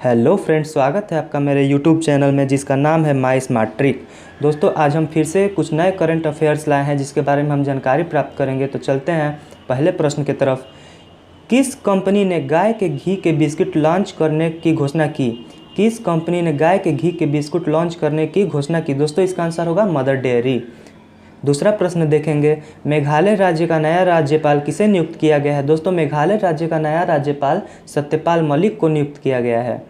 Hello friends, स्वागत है आपका मेरे यूट्यूब चैनल में जिसका नाम है माई स्मार्ट ट्रिक। दोस्तों, आज हम फिर से कुछ नए करंट अफेयर्स लाए हैं जिसके बारे में हम जानकारी प्राप्त करेंगे। तो चलते हैं पहले प्रश्न की तरफ। किस कंपनी ने गाय के घी के बिस्कुट लॉन्च करने की घोषणा की? किस कंपनी ने गाय के घी के बिस्कुट लॉन्च करने की घोषणा की? दोस्तों, इसका आंसर होगा मदर डेयरी। दूसरा प्रश्न देखेंगे, मेघालय राज्य का नया राज्यपाल किसे नियुक्त किया गया है? दोस्तों, मेघालय राज्य का नया राज्यपाल सत्यपाल मलिक को नियुक्त किया गया है।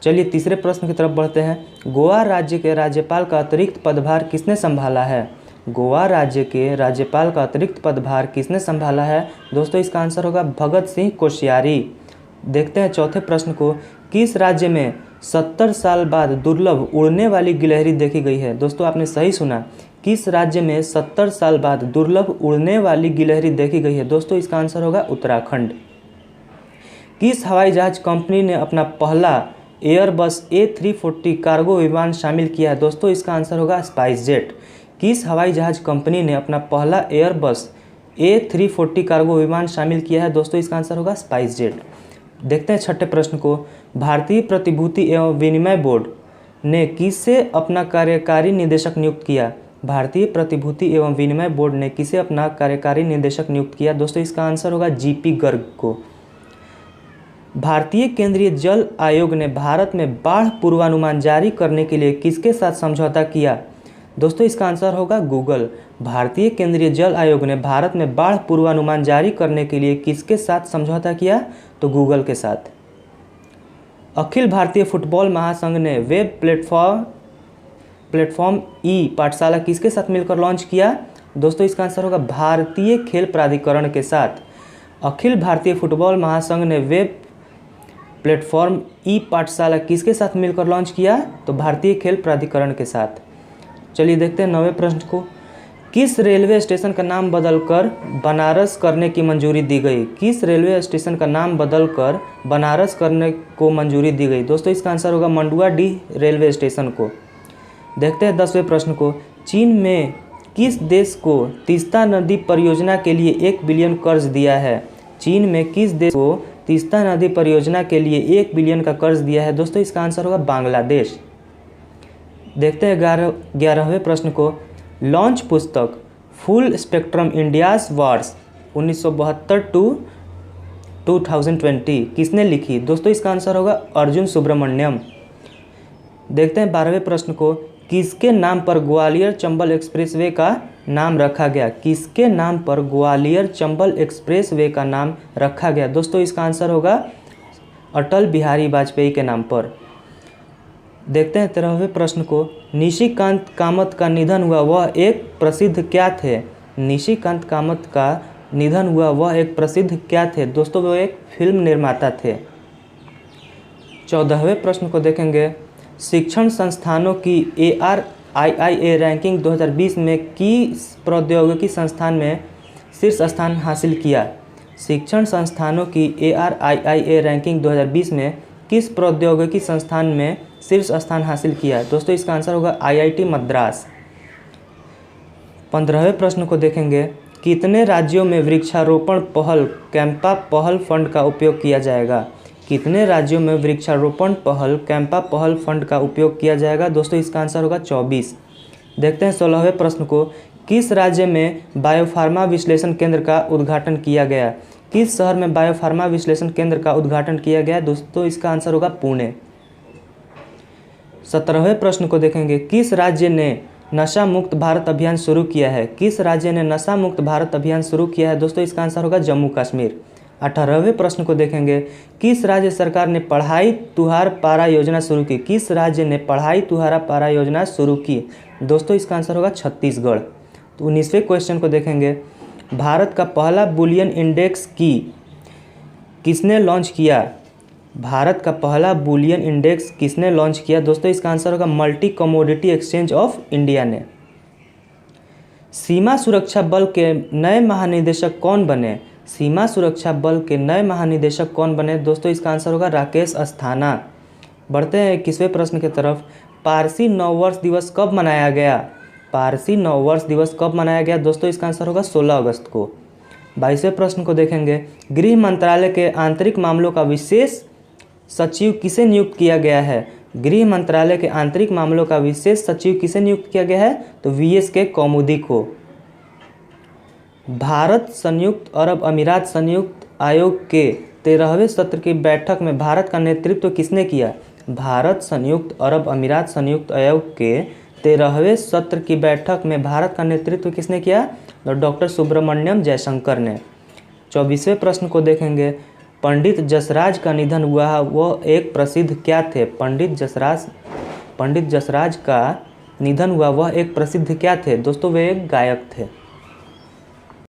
चलिए तीसरे प्रश्न की तरफ बढ़ते हैं। गोवा राज्य के राज्यपाल का अतिरिक्त पदभार किसने संभाला है? गोवा राज्य के राज्यपाल का अतिरिक्त पदभार किसने संभाला है? दोस्तों, इसका आंसर होगा भगत सिंह कोश्यारी। देखते हैं चौथे प्रश्न को। किस राज्य में 70 साल बाद दुर्लभ उड़ने वाली गिलहरी देखी गई है? दोस्तों, आपने सही सुना, किस राज्य में 70 साल बाद दुर्लभ उड़ने वाली गिलहरी देखी गई है? दोस्तों, इसका आंसर होगा उत्तराखंड। किस हवाई जहाज कंपनी ने अपना पहला एयरबस A340 कार्गो विमान शामिल किया है? दोस्तों, इसका आंसर होगा स्पाइस जेट। किस हवाई जहाज कंपनी ने अपना पहला एयरबस A340 कार्गो विमान शामिल किया है? दोस्तों, इसका आंसर होगा स्पाइस जेट। देखते हैं छठे प्रश्न को। भारतीय प्रतिभूति एवं विनिमय बोर्ड ने किसे अपना कार्यकारी निदेशक नियुक्त किया? भारतीय प्रतिभूति एवं विनिमय बोर्ड ने किसे अपना कार्यकारी निदेशक नियुक्त किया? दोस्तों, इसका आंसर होगा GP गर्ग को। भारतीय केंद्रीय जल आयोग ने भारत में बाढ़ पूर्वानुमान जारी करने के लिए किसके साथ समझौता किया? दोस्तों, इसका आंसर होगा गूगल। भारतीय केंद्रीय जल आयोग ने भारत में बाढ़ पूर्वानुमान जारी करने के लिए किसके साथ समझौता किया? तो गूगल के साथ। अखिल भारतीय फुटबॉल महासंघ ने वेब प्लेटफॉर्म ई पाठशाला किसके साथ मिलकर लॉन्च किया? दोस्तों, इसका आंसर होगा भारतीय खेल प्राधिकरण के साथ। अखिल भारतीय फुटबॉल महासंघ ने वेब प्लेटफॉर्म ई पाठशाला किसके साथ मिलकर लॉन्च किया? तो भारतीय खेल प्राधिकरण के साथ। चलिए देखते हैं 9वें प्रश्न को। किस रेलवे स्टेशन का नाम बदलकर बनारस करने की मंजूरी दी गई? किस रेलवे स्टेशन का नाम बदलकर बनारस करने को मंजूरी दी गई? दोस्तों, इसका आंसर होगा मंडुआडीह रेलवे स्टेशन को। देखते हैं 10वें प्रश्न को। चीन में किस देश को तीस्ता नदी परियोजना के लिए 1 बिलियन कर्ज दिया है? चीन में किस देश को तीस्ता नदी परियोजना के लिए 1 बिलियन का कर्ज दिया है? दोस्तों, इसका आंसर होगा बांग्लादेश। देखते हैं 11वें प्रश्न को। लॉन्च पुस्तक full spectrum India's wars 1972 to 2020 किसने लिखी? दोस्तों, इसका आंसर होगा अर्जुन सुब्रमण्यम। देखते हैं 12वें प्रश्न को। किसके नाम पर ग्वालियर चंबल एक्सप्रेसवे का नाम रखा गया? किसके नाम पर ग्वालियर चंबल एक्सप्रेसवे का नाम रखा गया? दोस्तों, इसका आंसर होगा अटल बिहारी वाजपेयी के नाम पर। देखते हैं 13वें प्रश्न को। निशिकांत कामत का निधन हुआ वह एक प्रसिद्ध क्या थे? निशिकांत कामत का निधन हुआ वह एक प्रसिद्ध क्या थे? दोस्तों, वो एक फिल्म निर्माता थे। 14वें प्रश्न को देखेंगे। शिक्षण संस्थानों की ARIIA रैंकिंग 2020 में किस प्रौद्योगिकी संस्थान में शीर्ष स्थान हासिल किया? शिक्षण संस्थानों की ARIIA रैंकिंग 2020 में किस प्रौद्योगिकी संस्थान में शीर्ष स्थान हासिल किया? दोस्तों, इसका आंसर होगा IIT मद्रास। 15वें प्रश्न को देखेंगे। कितने राज्यों में वृक्षारोपण पहल कैंपा पहल फंड का उपयोग किया जाएगा? कितने राज्यों में वृक्षारोपण पहल कैंपा पहल फंड का उपयोग किया जाएगा? दोस्तों, इसका आंसर होगा 24। देखते हैं 16वें प्रश्न को। किस राज्य में बायोफार्मा विश्लेषण केंद्र का उद्घाटन किया गया? किस शहर में बायोफार्मा विश्लेषण केंद्र का उद्घाटन किया गया? दोस्तों, इसका आंसर होगा पुणे। 17वें प्रश्न को देखेंगे। किस राज्य ने नशा मुक्त भारत अभियान शुरू किया है? किस राज्य ने नशा मुक्त भारत अभियान शुरू किया है? दोस्तों, इसका आंसर होगा जम्मू कश्मीर। 18वें प्रश्न को देखेंगे। किस राज्य सरकार ने पढ़ाई तुहार पारा योजना शुरू की? किस राज्य ने पढ़ाई तुहारा पारा योजना शुरू की? दोस्तों, इसका आंसर होगा छत्तीसगढ़। तो 19वें क्वेश्चन को देखेंगे। भारत का पहला बुलियन इंडेक्स किसने लॉन्च किया? भारत का पहला बुलियन इंडेक्स किसने लॉन्च किया? दोस्तों, इसका आंसर होगा multi commodity exchange of India ने। सीमा सुरक्षा बल के नए महानिदेशक कौन बने? सीमा सुरक्षा बल के नए महानिदेशक कौन बने? दोस्तों, इसका आंसर होगा राकेश अस्थाना। बढ़ते हैं 21वें प्रश्न की तरफ। पारसी नववर्ष दिवस कब मनाया गया? पारसी नववर्ष दिवस कब मनाया गया? दोस्तों, इसका आंसर होगा 16 अगस्त को। 22वें प्रश्न को देखेंगे। गृह मंत्रालय के आंतरिक मामलों का विशेष सचिव किसे नियुक्त किया गया है? गृह मंत्रालय के आंतरिक मामलों का विशेष सचिव किसे नियुक्त किया गया है? तो VSK कौमुदी को। भारत संयुक्त अरब अमीरात संयुक्त आयोग के 13वें सत्र की बैठक में भारत का नेतृत्व किसने किया? भारत संयुक्त अरब अमीरात संयुक्त आयोग के 13वें सत्र की बैठक में भारत का नेतृत्व किसने किया? तो डॉक्टर सुब्रमण्यम जयशंकर ने। 24वें प्रश्न को देखेंगे। पंडित जसराज का निधन हुआ, वह एक प्रसिद्ध क्या थे? पंडित जसराज का निधन हुआ, वह एक प्रसिद्ध क्या थे? दोस्तों वे एक गायक थे।